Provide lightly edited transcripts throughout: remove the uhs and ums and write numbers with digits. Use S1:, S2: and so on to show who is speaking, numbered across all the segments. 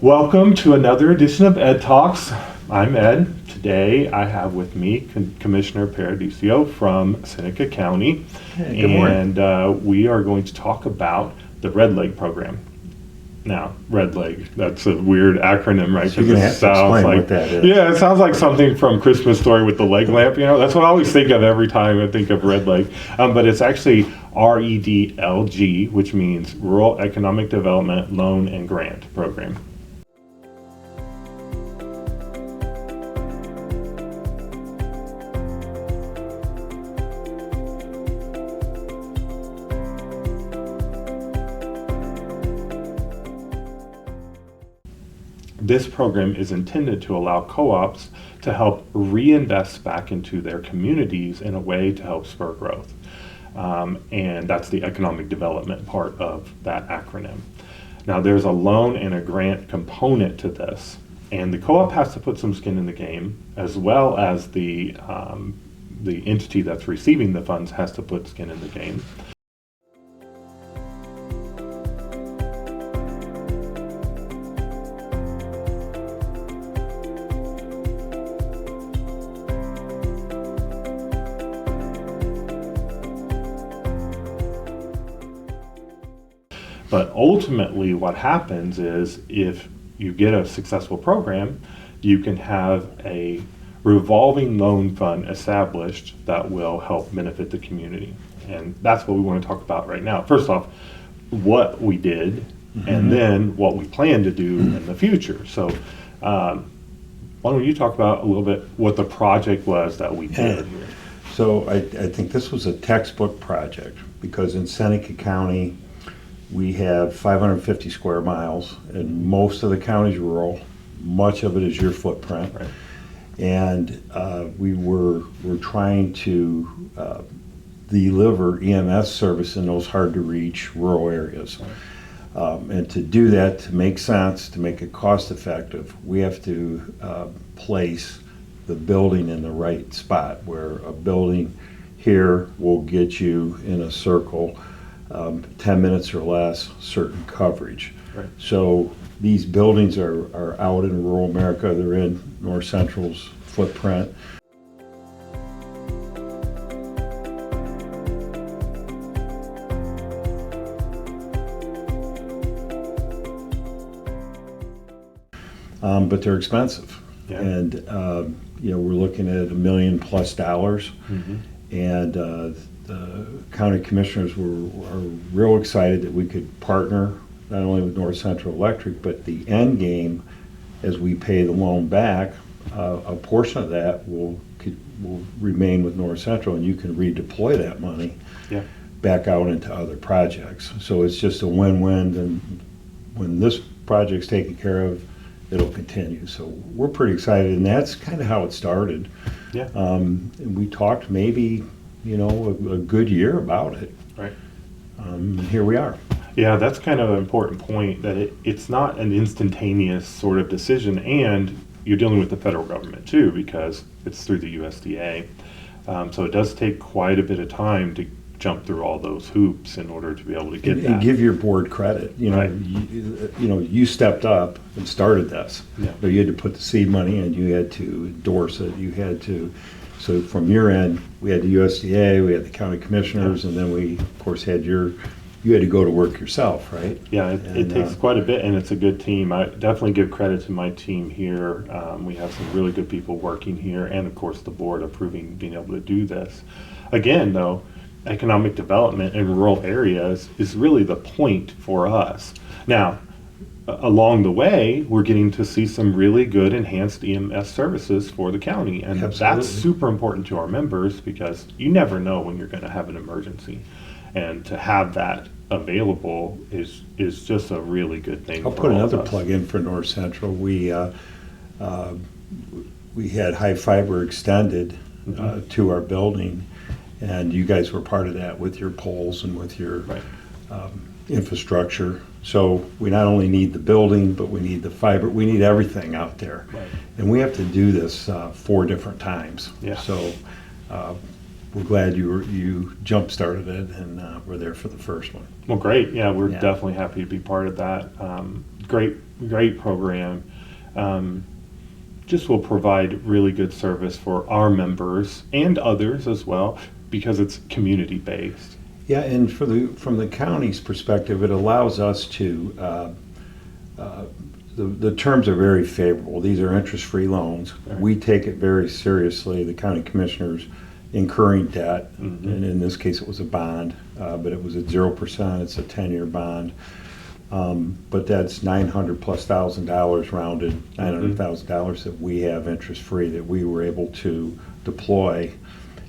S1: Welcome to another edition of Ed Talks. I'm Ed. Today I have with me Commissioner Paradiso from Seneca County.
S2: Hey, good morning.
S1: And we are going to talk about the REDLG program. Now, REDLG, that's a weird acronym, right?
S2: So you're going to have to explain what that is.
S1: Yeah, it sounds like something from Christmas Story with the leg lamp, you know? That's what I always think of every time I think of REDLG. But it's actually REDLG, which means Rural Economic Development Loan and Grant Program. This program is intended to allow co-ops to help reinvest back into their communities in a way to help spur growth. And that's the economic development part of that acronym. Now there's a loan and a grant component to this, and the co-op has to put some skin in the game, as well as the entity that's receiving the funds has to put skin in the game. But ultimately what happens is if you get a successful program, you can have a revolving loan fund established that will help benefit the community. And that's what we want to talk about right now. First off, what we did, and then what we plan to do in the future. So why don't you talk about a little bit what the project was that we did here?
S2: So I think this was a textbook project because in Seneca County, we have 550 square miles, and most of the county's rural. Much of it is your footprint.
S1: Right.
S2: And we're trying to deliver EMS service in those hard-to-reach rural areas.
S1: Right.
S2: And to do that, to make sense, to make it cost-effective, we have to place the building in the right spot, where a building here will get you in a circle 10 minutes or less, certain coverage.
S1: Right.
S2: So these buildings are out in rural America. They're in North Central's footprint. But they're expensive.
S1: Yeah.
S2: And we're looking at $1 million plus. And the county commissioners are real excited that we could partner not only with North Central Electric, but the end game, as we pay the loan back, a portion of that will remain with North Central, and you can redeploy that money back out into other projects. So it's just a win-win, and when this project's taken care of, it'll continue. So we're pretty excited, and that's kind of how it started.
S1: Yeah.
S2: And we talked maybe a good year about it.
S1: Right.
S2: And here we are.
S1: Yeah, that's kind of an important point, that it's not an instantaneous sort of decision, and you're dealing with the federal government too, because it's through the USDA. So it does take quite a bit of time to jump through all those hoops in order to be able to get that.
S2: And give your board credit.
S1: Right.
S2: You stepped up and started this.
S1: Yeah.
S2: But you had to put the seed money in, you had to endorse it, you had to. So from your end, we had the USDA, we had the county commissioners, and then we, of course, you had to go to work yourself, right?
S1: Yeah, it takes quite a bit, and it's a good team. I definitely give credit to my team here. We have some really good people working here, and of course the board approving being able to do this. Again, though, economic development in rural areas is really the point for us. Now, along the way, we're getting to see some really good enhanced EMS services for the county, and that's super important to our members, because you never know when you're going to have an emergency, and to have that available is just a really good thing.
S2: I'll put another plug in for North Central. We had high fiber extended to our building, and you guys were part of that with your poles and with your infrastructure. So we not only need the building, but we need the fiber. We need everything out there.
S1: Right.
S2: And we have to do this 4 different times.
S1: Yeah.
S2: So we're glad you jump-started it and were there for the first one.
S1: Well, great. Yeah, we're
S2: Yeah.
S1: definitely happy to be part of that. Great program. Just will provide really good service for our members and others as well, because it's community-based.
S2: Yeah, and from the county's perspective, it allows us to, the terms are very favorable. These are interest-free loans.
S1: Right.
S2: We take it very seriously, the county commissioners incurring debt,
S1: Mhm.
S2: and in this case, it was a bond, but it was at 0%, it's a 10-year bond. But that's $900,000+ rounded, $900,000 that we have interest-free that we were able to deploy.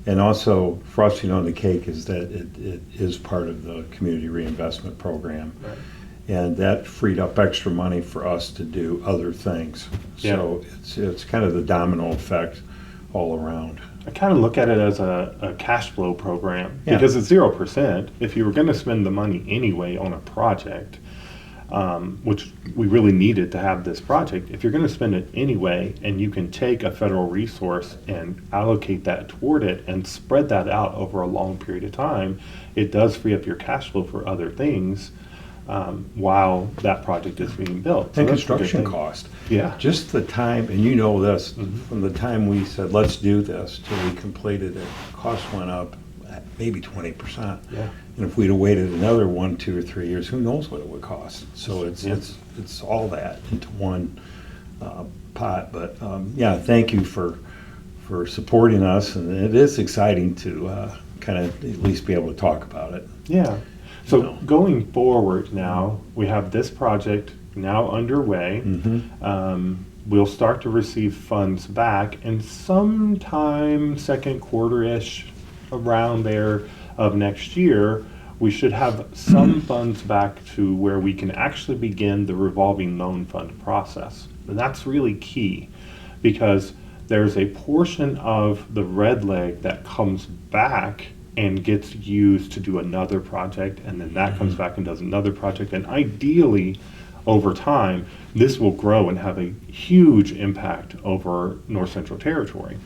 S2: And also, frosting on the cake is that it is part of the community reinvestment program.
S1: Right.
S2: And that freed up extra money for us to do other things.
S1: Yeah.
S2: So it's kind of the domino effect all around.
S1: I kind of look at it as a cash flow program,
S2: Yeah.
S1: because it's 0%. If you were going to spend the money anyway on a project, which we really needed to have this project, if you're going to spend it anyway, and you can take a federal resource and allocate that toward it and spread that out over a long period of time, it does free up your cash flow for other things while that project is being built. So
S2: And
S1: that's a good
S2: construction
S1: thing.
S2: cost.
S1: Yeah.
S2: Just the time, and you know this,
S1: Mhm.
S2: from the time we said, let's do this, till we completed it, cost went up maybe 20%.
S1: Yeah.
S2: And if we'd have waited another 1, 2, or 3 years, who knows what it would cost? So
S1: Yeah.
S2: it's all that into one pot. But yeah, thank you for supporting us, and it is exciting to kind of at least be able to talk about it.
S1: Yeah. So
S2: No.
S1: going forward now, we have this project now underway.
S2: Mhm.
S1: We'll start to receive funds back, and sometime second quarter-ish, around there of next year, we should have some funds back to where we can actually begin the revolving loan fund process. And that's really key, because there's a portion of the REDLG that comes back and gets used to do another project, and then that comes back and does another project. And ideally, over time, this will grow and have a huge impact over North Central Territory.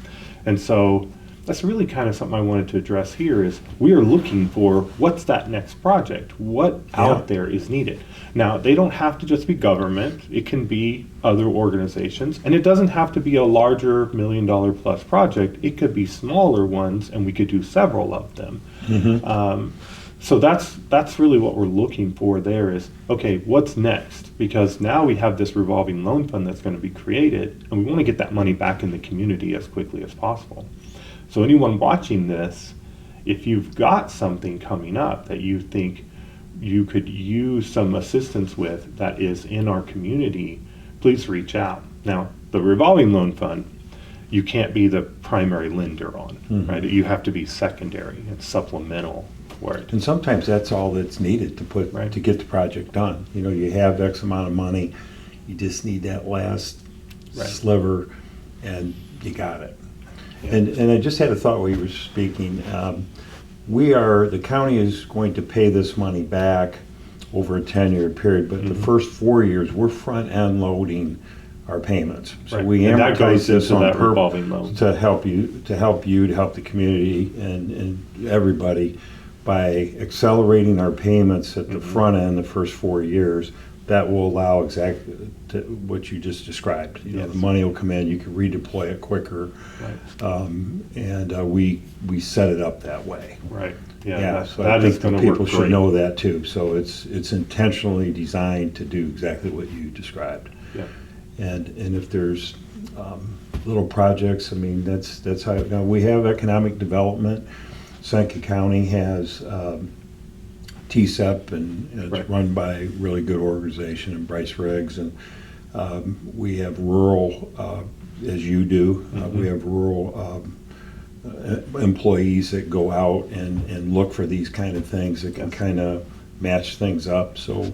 S1: And so that's really kind of something I wanted to address here is we are looking for what's that next project? What out there is needed? Now, they don't have to just be government. It can be other organizations. And it doesn't have to be a larger $1 million+ project. It could be smaller ones, and we could do several of them. So that's really what we're looking for there is, okay, what's next? Because now we have this revolving loan fund that's going to be created, and we want to get that money back in the community as quickly as possible. So anyone watching this, if you've got something coming up that you think you could use some assistance with that is in our community, please reach out. Now, the revolving loan fund, you can't be the primary lender on, right? You have to be secondary and supplemental for it.
S2: And sometimes that's all that's needed to put
S1: Right.
S2: to get the project done. You know, you have X amount of money, you just need that last
S1: Right.
S2: sliver, and you got it.
S1: Yeah.
S2: And I just had a thought while you were speaking. The county is going to pay this money back over a 10-year period, but the first 4 years, we're front-end loading our payments. So
S1: Right.
S2: we
S1: And that
S2: amortize
S1: goes
S2: this
S1: into
S2: on
S1: that
S2: purpose
S1: revolving loan.
S2: to help the community and everybody by accelerating our payments at the front end the first 4 years. That will allow exactly what you just described. You know,
S1: Yes.
S2: the money will come in, you can redeploy it quicker,
S1: Right.
S2: and we set it up that way.
S1: Right. Yeah.
S2: Yeah,
S1: that,
S2: so
S1: that
S2: I
S1: is
S2: think the
S1: going to work
S2: people should
S1: great.
S2: know that too. So it's intentionally designed to do exactly what you described.
S1: Yeah.
S2: And if there's little projects, I mean, that's how, now we have economic development. Seneca County has TCEP, and it's
S1: Right.
S2: run by a really good organization, and Bryce Riggs, and we have rural, as you do, we have rural employees that go out and look for these kind of things that can
S1: Yes.
S2: kind of match things up. So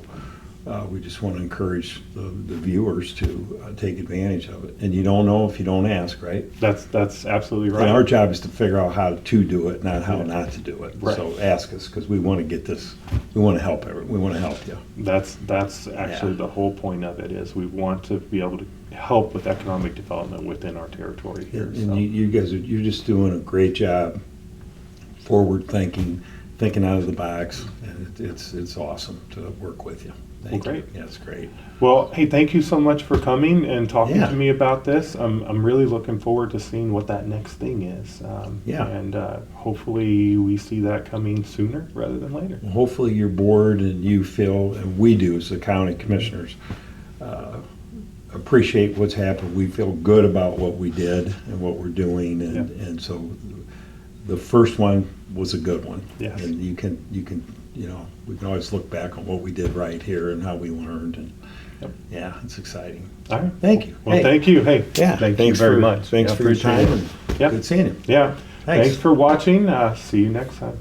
S2: we just want to encourage the viewers to take advantage of it. And you don't know if you don't ask, right?
S1: That's absolutely right.
S2: And our job is to figure out how to do it, not how
S1: Yeah.
S2: not to do it.
S1: Right.
S2: So ask us, because we want to get this, we want to help we want to help you.
S1: That's actually
S2: Yeah.
S1: the whole point of it is we want to be able to help with economic development within our territory here.
S2: And
S1: So.
S2: you guys you're just doing a great job forward thinking out of the box, and it's awesome to work with you. Thank
S1: Well,
S2: you.
S1: great.
S2: Yeah, it's great.
S1: Well, hey, thank you so much for coming and talking
S2: Yeah.
S1: to me about this. I'm really looking forward to seeing what that next thing is.
S2: Yeah.
S1: And hopefully we see that coming sooner rather than later.
S2: Hopefully your board and you feel, and we do as the county commissioners, appreciate what's happened. We feel good about what we did and what we're doing, and so the first one was a good one.
S1: Yes.
S2: And you can, we can always look back on what we did right here and how we learned, and
S1: Yep.
S2: yeah, it's exciting.
S1: All right.
S2: Thank you.
S1: Well,
S2: Hey.
S1: thank you. Hey,
S2: Yeah,
S1: thank you
S2: thanks
S1: very
S2: for-
S1: much.
S2: Thanks
S1: Yeah,
S2: for your
S1: appreciate
S2: time,
S1: it.
S2: and
S1: Yep.
S2: good seeing you.
S1: Yeah.
S2: Thanks.
S1: Thanks for watching. See you next time.